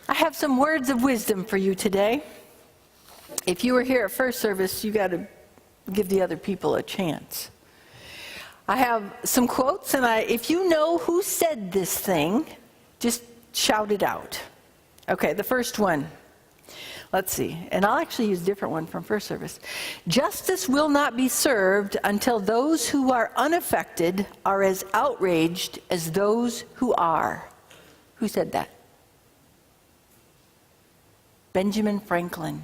I have some words of wisdom for you today. If you were here at first service, you got to give the other people a chance. I have some quotes, and if you know who said this thing, just shout it out. Okay, the first one. Let's see, and I'll actually use a different one from first service. Justice will not be served until those who are unaffected are as outraged as those who are. Who said that? Benjamin Franklin.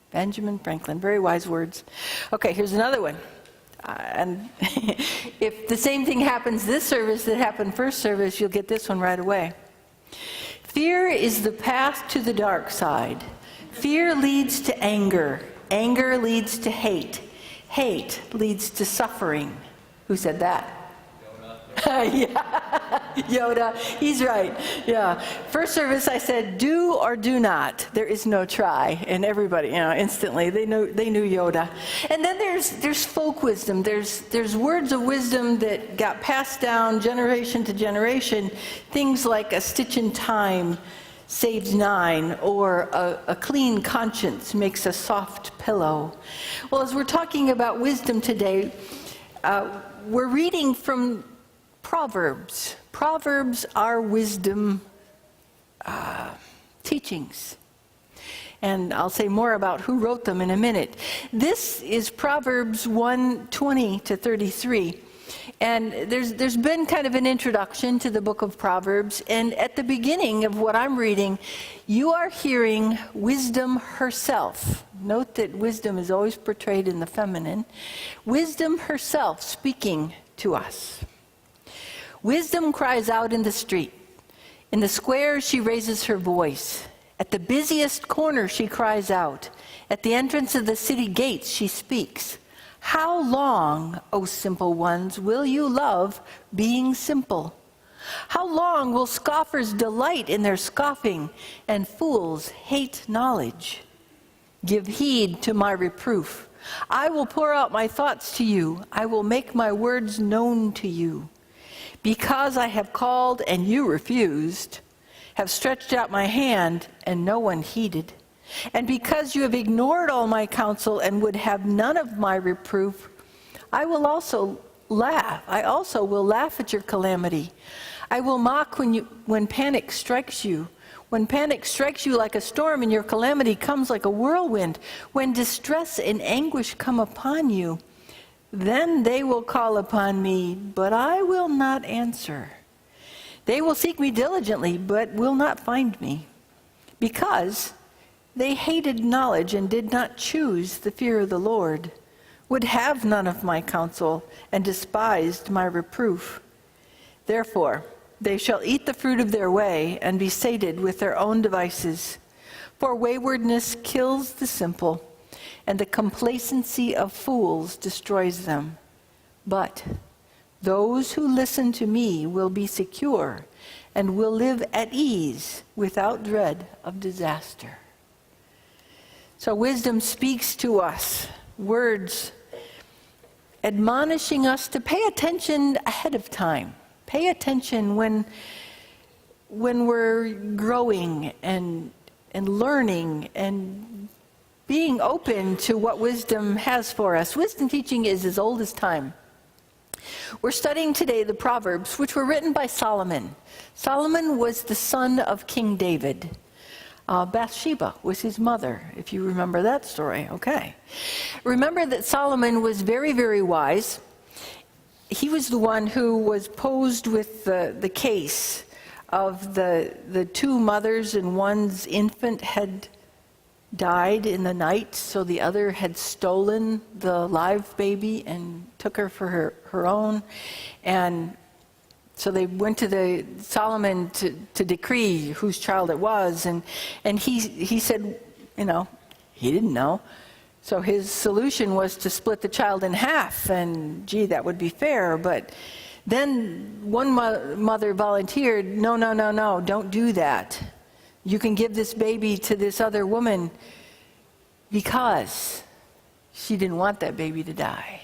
Benjamin Franklin, very wise words. Okay, here's another one. And if the same thing happens this service that happened first service, you'll get this one right away. Fear is the path to the dark side. Fear leads to anger. Anger leads to hate. Hate leads to suffering. Who said that? Yeah, Yoda. He's right. Yeah. First service, I said, do or do not. There is no try. And everybody, instantly, they knew Yoda. And then there's folk wisdom. There's words of wisdom that got passed down generation to generation. Things like a stitch in time saves 9, or a clean conscience makes a soft pillow. Well, as we're talking about wisdom today, we're reading from Proverbs. Proverbs are wisdom teachings. And I'll say more about who wrote them in a minute. This is Proverbs 1:20 to 33. And there's been kind of an introduction to the book of Proverbs. And at the beginning of what I'm reading, you are hearing wisdom herself. Note that wisdom is always portrayed in the feminine. Wisdom herself speaking to us. Wisdom cries out in the street. In the square, she raises her voice. At the busiest corner, she cries out. At the entrance of the city gates, she speaks. How long, O simple ones, will you love being simple? How long will scoffers delight in their scoffing and fools hate knowledge? Give heed to my reproof. I will pour out my thoughts to you. I will make my words known to you. Because I have called and you refused, have stretched out my hand and no one heeded, and because you have ignored all my counsel and would have none of my reproof, I also will laugh at your calamity. I will mock when panic strikes you. When panic strikes you like a storm and your calamity comes like a whirlwind, when distress and anguish come upon you, then they will call upon me, but I will not answer. They will seek me diligently, but will not find me, because they hated knowledge and did not choose the fear of the Lord, would have none of my counsel, and despised my reproof. Therefore, they shall eat the fruit of their way and be sated with their own devices. For waywardness kills the simple, and the complacency of fools destroys them. But those who listen to me will be secure and will live at ease without dread of disaster. So wisdom speaks to us, words admonishing us to pay attention ahead of time. Pay attention when we're growing and learning and being open to what wisdom has for us. Wisdom teaching is as old as time. We're studying today the Proverbs, which were written by Solomon. Solomon was the son of King David. Bathsheba was his mother, if you remember that story. Okay. Remember that Solomon was very, very wise. He was the one who was posed with the case of the two mothers, and one's infant had died in the night, so the other had stolen the live baby and took her for her own. And so they went to Solomon to decree whose child it was, and he said, he didn't know. So his solution was to split the child in half, and gee, that would be fair. But then one mother volunteered, no, don't do that. You can give this baby to this other woman because she didn't want that baby to die.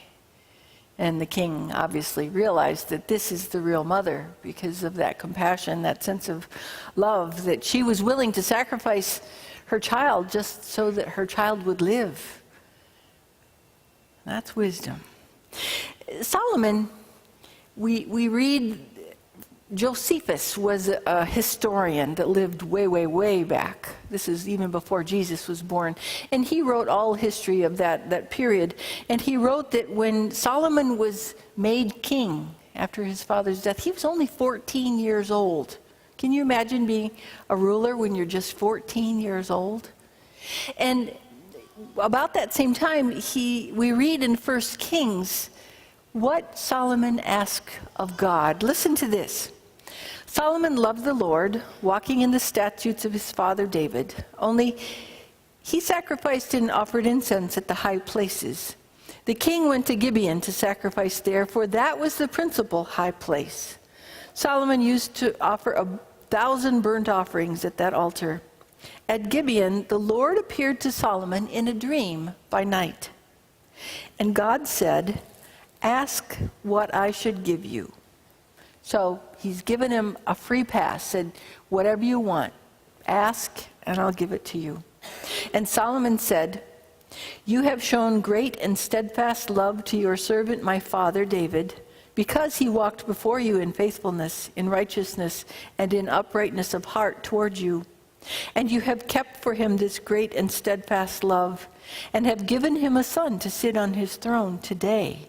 And the king obviously realized that this is the real mother because of that compassion, that sense of love, that she was willing to sacrifice her child just so that her child would live. That's wisdom. Solomon, we read Josephus was a historian that lived way, way, way back. This is even before Jesus was born. And he wrote all history of that period. And he wrote that when Solomon was made king after his father's death, he was only 14 years old. Can you imagine being a ruler when you're just 14 years old? And about that same time, we read in First Kings what Solomon asked of God. Listen to this. Solomon loved the Lord, walking in the statutes of his father David. Only he sacrificed and offered incense at the high places. The king went to Gibeon to sacrifice there, for that was the principal high place. Solomon used to offer 1,000 burnt offerings at that altar. At Gibeon, the Lord appeared to Solomon in a dream by night. And God said, "Ask what I should give you." So he's given him a free pass, said, whatever you want, ask and I'll give it to you. And Solomon said, "You have shown great and steadfast love to your servant my father David, because he walked before you in faithfulness, in righteousness, and in uprightness of heart toward you. And you have kept for him this great and steadfast love, and have given him a son to sit on his throne today.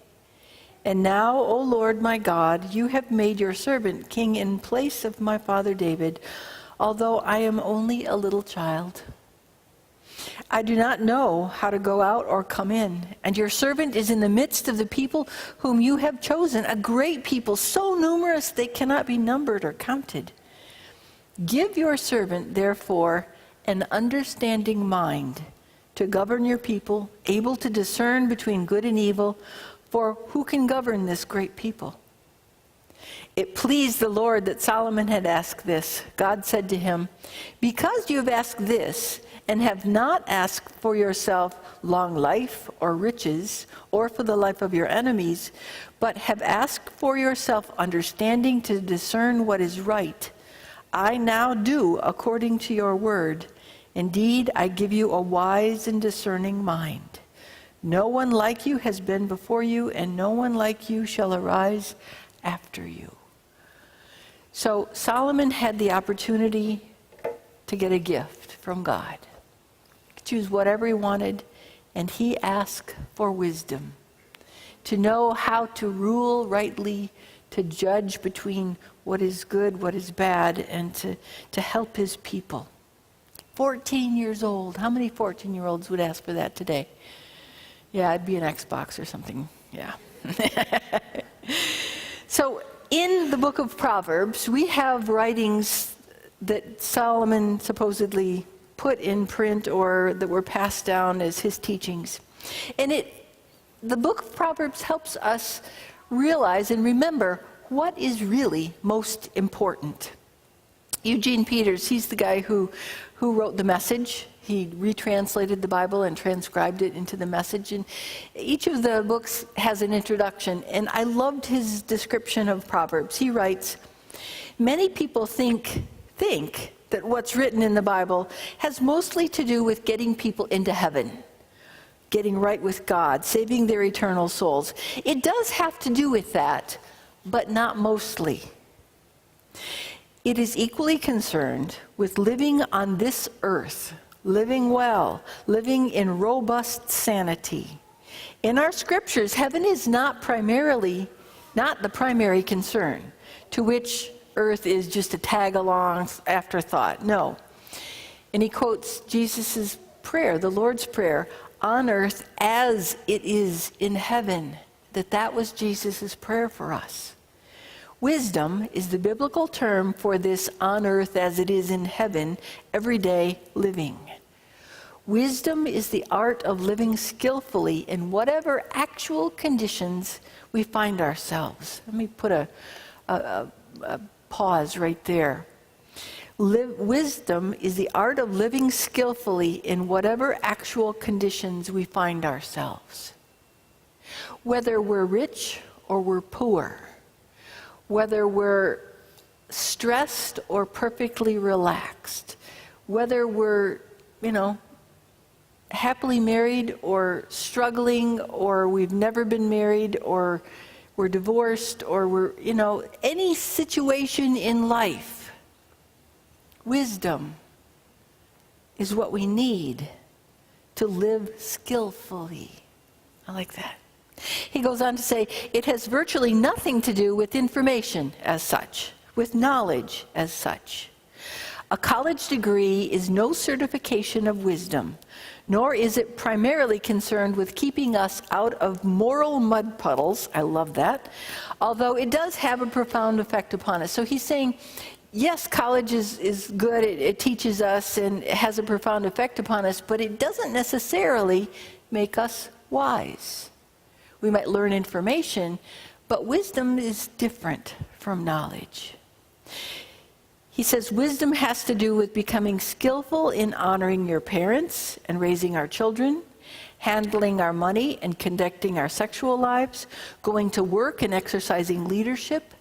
And now, O Lord my God, you have made your servant king in place of my father David, although I am only a little child. I do not know how to go out or come in, and your servant is in the midst of the people whom you have chosen, a great people, so numerous they cannot be numbered or counted. Give your servant, therefore, an understanding mind to govern your people, able to discern between good and evil, for who can govern this great people?" It pleased the Lord that Solomon had asked this. God said to him, "Because you have asked this, and have not asked for yourself long life or riches, or for the life of your enemies, but have asked for yourself understanding to discern what is right, I now do according to your word. Indeed, I give you a wise and discerning mind. No one like you has been before you, and no one like you shall arise after you." So Solomon had the opportunity to get a gift from God. Choose whatever he wanted, and he asked for wisdom, to know how to rule rightly, to judge between what is good, what is bad, and to help his people. 14 years old. How many 14-year-olds would ask for that today? Yeah, it'd be an Xbox or something. Yeah. So in the book of Proverbs, we have writings that Solomon supposedly put in print or that were passed down as his teachings. And the book of Proverbs helps us realize and remember what is really most important. Eugene Peters, he's the guy who wrote the Message. He retranslated the Bible and transcribed it into the Message. And each of the books has an introduction. And I loved his description of Proverbs. He writes, "Many people think that what's written in the Bible has mostly to do with getting people into heaven, getting right with God, saving their eternal souls. It does have to do with that, but not mostly. It is equally concerned with living on this earth, living well, living in robust sanity. In our scriptures, heaven is not the primary concern, to which earth is just a tag-along afterthought. No." And he quotes Jesus' prayer, the Lord's Prayer, "On earth as it is in heaven," that was Jesus' prayer for us. Wisdom is the biblical term for this on earth as it is in heaven, everyday living. Wisdom is the art of living skillfully in whatever actual conditions we find ourselves. Let me put a pause right there. Wisdom is the art of living skillfully in whatever actual conditions we find ourselves. Whether we're rich or we're poor, whether we're stressed or perfectly relaxed, whether we're, happily married or struggling, or we've never been married, or we're divorced, or we're, any situation in life, wisdom is what we need to live skillfully. I like that. He goes on to say, it has virtually nothing to do with information as such, with knowledge as such. A college degree is no certification of wisdom, nor is it primarily concerned with keeping us out of moral mud puddles. I love that. Although it does have a profound effect upon us. So he's saying, yes, college is good. It teaches us and it has a profound effect upon us, but it doesn't necessarily make us wise. We might learn information, but wisdom is different from knowledge. He says wisdom has to do with becoming skillful in honoring your parents and raising our children, handling our money and conducting our sexual lives, going to work and exercising leadership,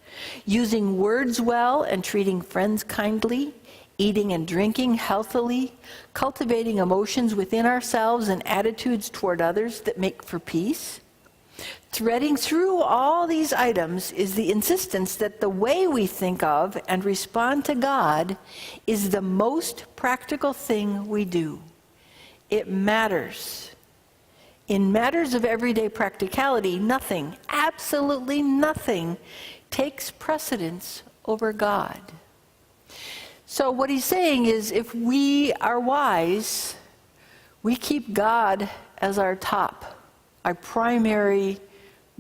using words well and treating friends kindly, eating and drinking healthily, cultivating emotions within ourselves and attitudes toward others that make for peace. Threading through all these items is the insistence that the way we think of and respond to God is the most practical thing we do. It matters. In matters of everyday practicality, nothing, absolutely nothing, takes precedence over God. So what he's saying is, if we are wise, we keep God as our primary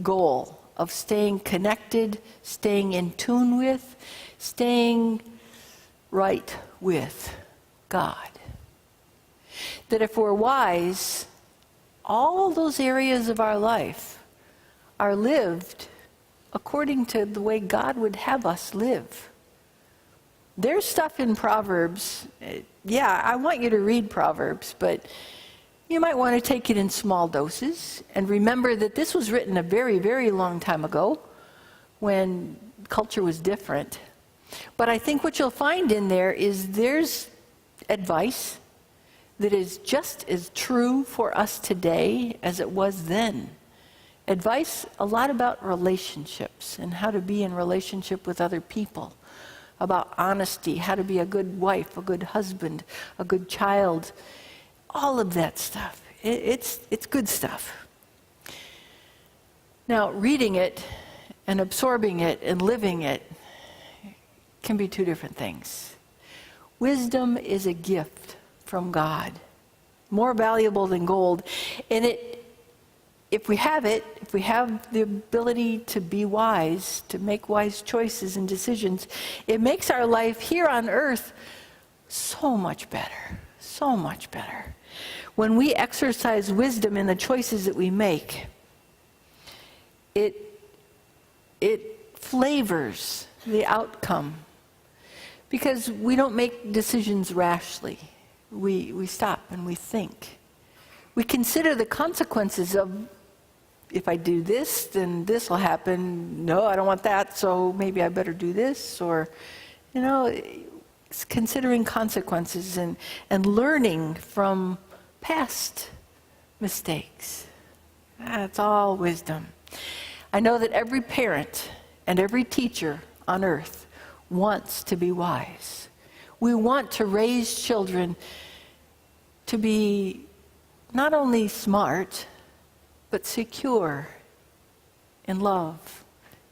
goal of staying connected, staying in tune with, staying right with God. That if we're wise, all those areas of our life are lived according to the way God would have us live. There's stuff in Proverbs. I want you to read Proverbs, but you might want to take it in small doses and remember that this was written a very, very long time ago when culture was different. But I think what you'll find in there is there's advice that is just as true for us today as it was then. Advice a lot about relationships and how to be in relationship with other people, about honesty, how to be a good wife, a good husband, a good child. All of that stuff. It's good stuff. Now, reading it and absorbing it and living it can be two different things. Wisdom is a gift from God, more valuable than gold. And if we have the ability to be wise, to make wise choices and decisions, it makes our life here on earth so much better, so much better. When we exercise wisdom in the choices that we make, it flavors the outcome. Because we don't make decisions rashly. We stop and we think. We consider the consequences of, if I do this, then this will happen. No, I don't want that, so maybe I better do this. Or, it's considering consequences and learning from past mistakes. That's all wisdom. I know that every parent and every teacher on earth wants to be wise. We want to raise children to be not only smart, but secure in love.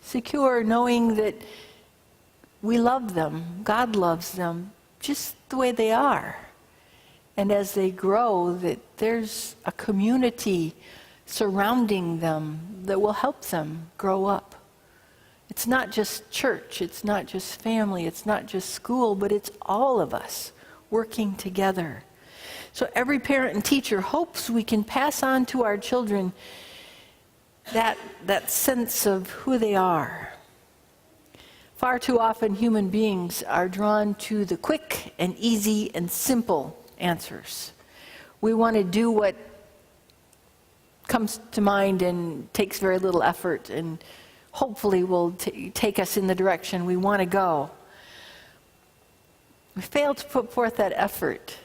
Secure knowing that we love them, God loves them, just the way they are. And as they grow, that there's a community surrounding them that will help them grow up. It's not just church, it's not just family, it's not just school, but it's all of us working together. So every parent and teacher hopes we can pass on to our children that sense of who they are. Far too often human beings are drawn to the quick and easy and simple answers. We want to do what comes to mind and takes very little effort and hopefully will take us in the direction we want to go. We fail to put forth that effort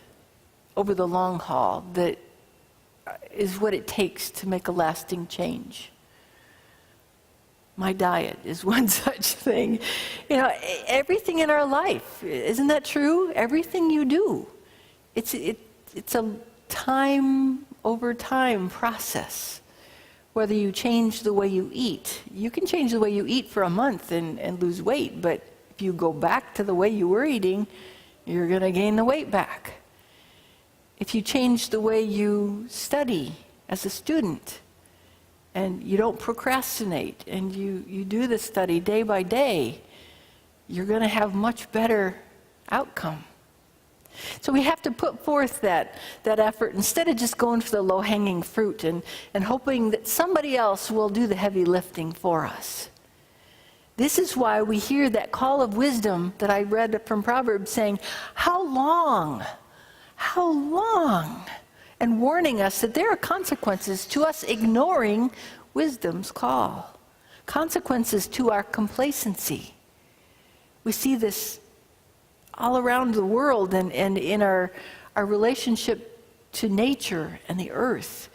over the long haul that is what it takes to make a lasting change. My diet is one such thing. You know, everything in our life, isn't that true? Everything you do, it's a time over time process. Whether you change the way you eat, you can change the way you eat for a month and lose weight, but if you go back to the way you were eating, you're going to gain the weight back. If you change the way you study as a student, and you don't procrastinate, and you do the study day by day, you're going to have much better outcome. So we have to put forth that effort instead of just going for the low-hanging fruit and hoping that somebody else will do the heavy lifting for us. This is why we hear that call of wisdom that I read from Proverbs saying, how long? How long? And warning us that there are consequences to us ignoring wisdom's call. Consequences to our complacency. We see this all around the world and in our relationship to nature and the earth.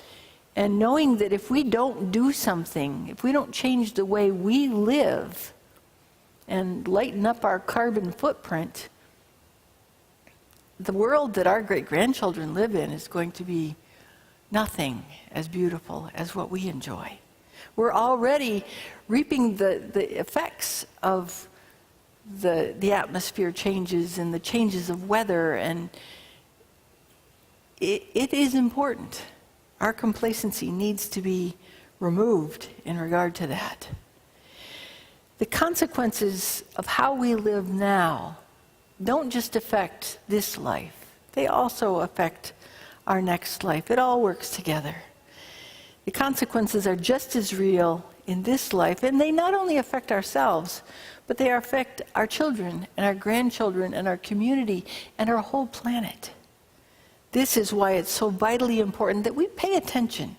And knowing that if we don't do something, if we don't change the way we live and lighten up our carbon footprint, the world that our great-grandchildren live in is going to be nothing as beautiful as what we enjoy. We're already reaping the effects of the atmosphere changes and the changes of weather, and it is important. Our complacency needs to be removed in regard to that. The consequences of how we live now don't just affect this life. They also affect our next life. It all works together. The consequences are just as real in this life, and they not only affect ourselves, but they affect our children and our grandchildren and our community and our whole planet. This is why it's so vitally important that we pay attention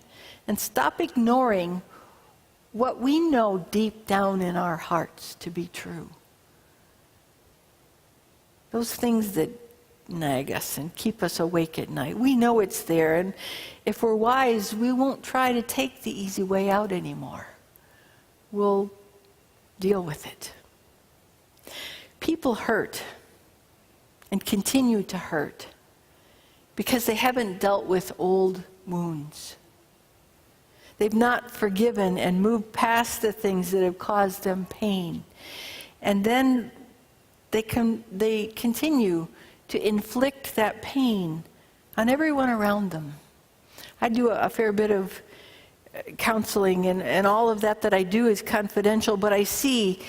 and stop ignoring what we know deep down in our hearts to be true. Those things that nag us and keep us awake at night. We know it's there, and if we're wise, we won't try to take the easy way out anymore. We'll deal with it. People hurt and continue to hurt because they haven't dealt with old wounds. They've not forgiven and moved past the things that have caused them pain. And then they continue to inflict that pain on everyone around them. I do a fair bit of counseling, and all of that I do is confidential, but I see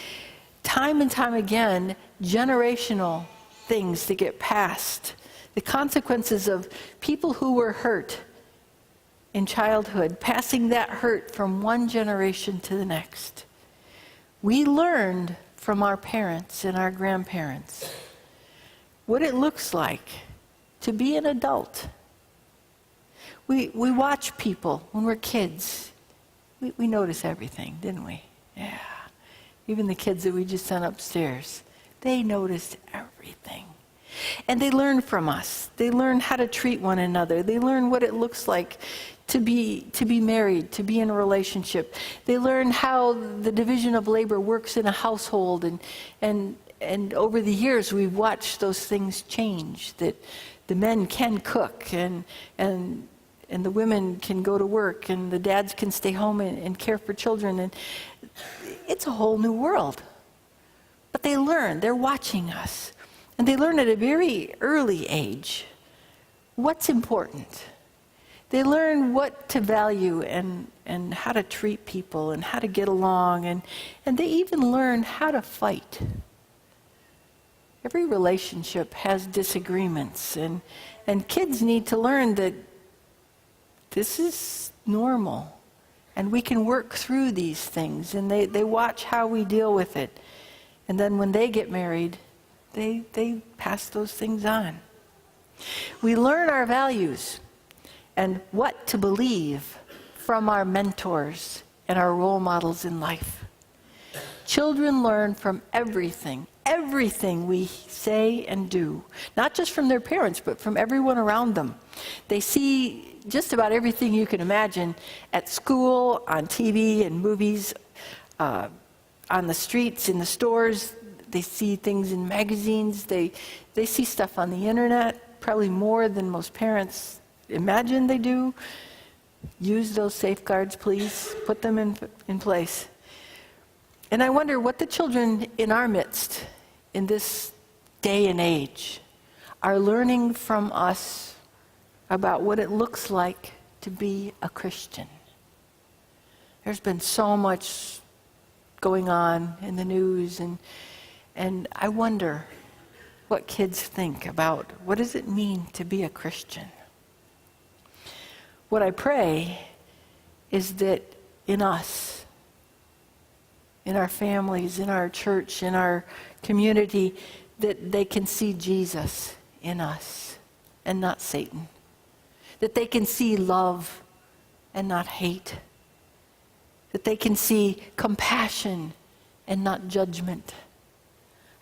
time and time again generational things that get passed. The consequences of people who were hurt in childhood, passing that hurt from one generation to the next. We learned from our parents and our grandparents what it looks like to be an adult. We watch people when we're kids. We notice everything, didn't we? Yeah. Even the kids that we just sent upstairs, they noticed everything. And they learn from us. They learn how to treat one another. They learn what it looks like to be married, to be in a relationship. They learn how the division of labor works in a household, and over the years we've watched those things change, that the men can cook and the women can go to work and the dads can stay home and care for children, and it's a whole new world. But they learn, they're watching us, and they learn at a very early age what's important. They learn what to value and how to treat people and how to get along, and they even learn how to fight. Every relationship has disagreements, and kids need to learn that this is normal, and we can work through these things, and they watch how we deal with it. And then when they get married, they pass those things on. We learn our values and what to believe from our mentors and our role models in life. Children learn from everything we say and do, not just from their parents, but from everyone around them. They see just about everything you can imagine at school, on TV and movies, on the streets, in the stores. They see things in magazines. They see stuff on the internet, probably more than most parents imagine they do. Use those safeguards, please. Put them in place. And I wonder what the children in our midst, in this day and age, are learning from us about what it looks like to be a Christian. There's been so much going on in the news, and I wonder what kids think about what does it mean to be a Christian. What I pray is that in us, in our families, in our church, in our community, that they can see Jesus in us and not Satan. That they can see love and not hate. That they can see compassion and not judgment.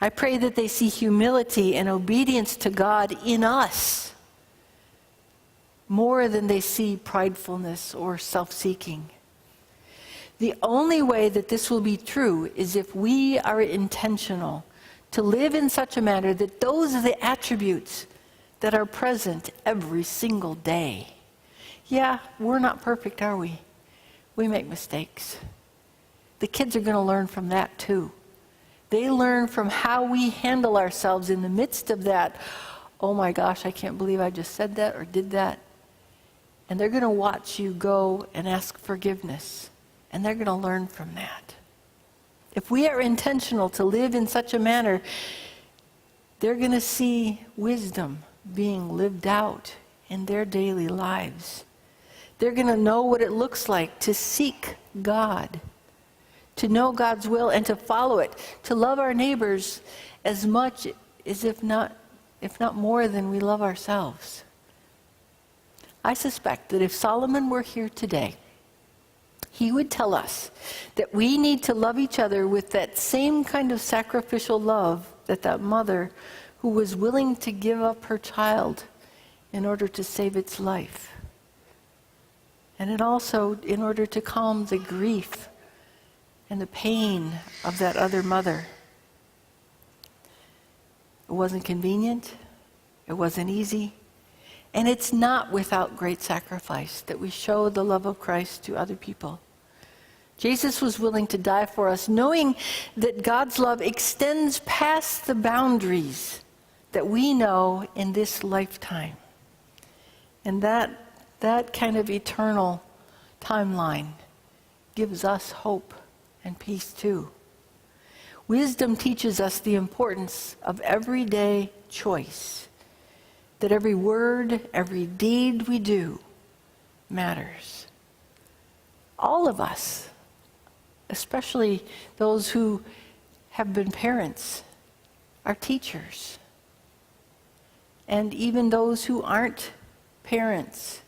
I pray that they see humility and obedience to God in us more than they see pridefulness or self-seeking. The only way that this will be true is if we are intentional to live in such a manner that those are the attributes that are present every single day. Yeah, we're not perfect, are we? We make mistakes. The kids are going to learn from that too. They learn from how we handle ourselves in the midst of that. Oh my gosh, I can't believe I just said that or did that. And they're going to watch you go and ask forgiveness. And they're going to learn from that. If we are intentional to live in such a manner, they're going to see wisdom being lived out in their daily lives. They're going to know what it looks like to seek God, to know God's will and to follow it, to love our neighbors as much as if not more than we love ourselves. I suspect that if Solomon were here today, he would tell us that we need to love each other with that same kind of sacrificial love that mother who was willing to give up her child in order to save its life. And it also in order to calm the grief and the pain of that other mother. It wasn't convenient. It wasn't easy. And it's not without great sacrifice that we show the love of Christ to other people. Jesus was willing to die for us, knowing that God's love extends past the boundaries that we know in this lifetime. And that kind of eternal timeline gives us hope and peace too. Wisdom teaches us the importance of everyday choice. That every word, every deed we do matters. All of us, especially those who have been parents, are teachers. And even those who aren't parents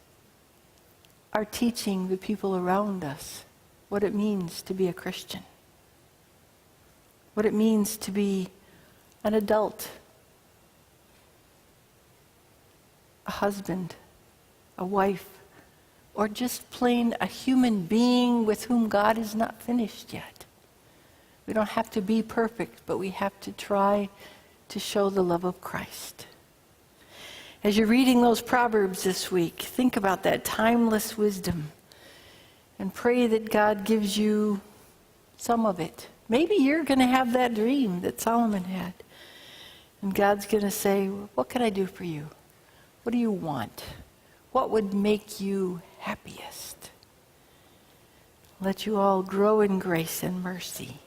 are teaching the people around us what it means to be a Christian, what it means to be an adult, a husband, a wife, or just plain a human being with whom God is not finished yet. We don't have to be perfect, but we have to try to show the love of Christ. As you're reading those Proverbs this week, think about that timeless wisdom and pray that God gives you some of it. Maybe you're going to have that dream that Solomon had. And God's going to say, what can I do for you? What do you want? What would make you happiest? Let you all grow in grace and mercy.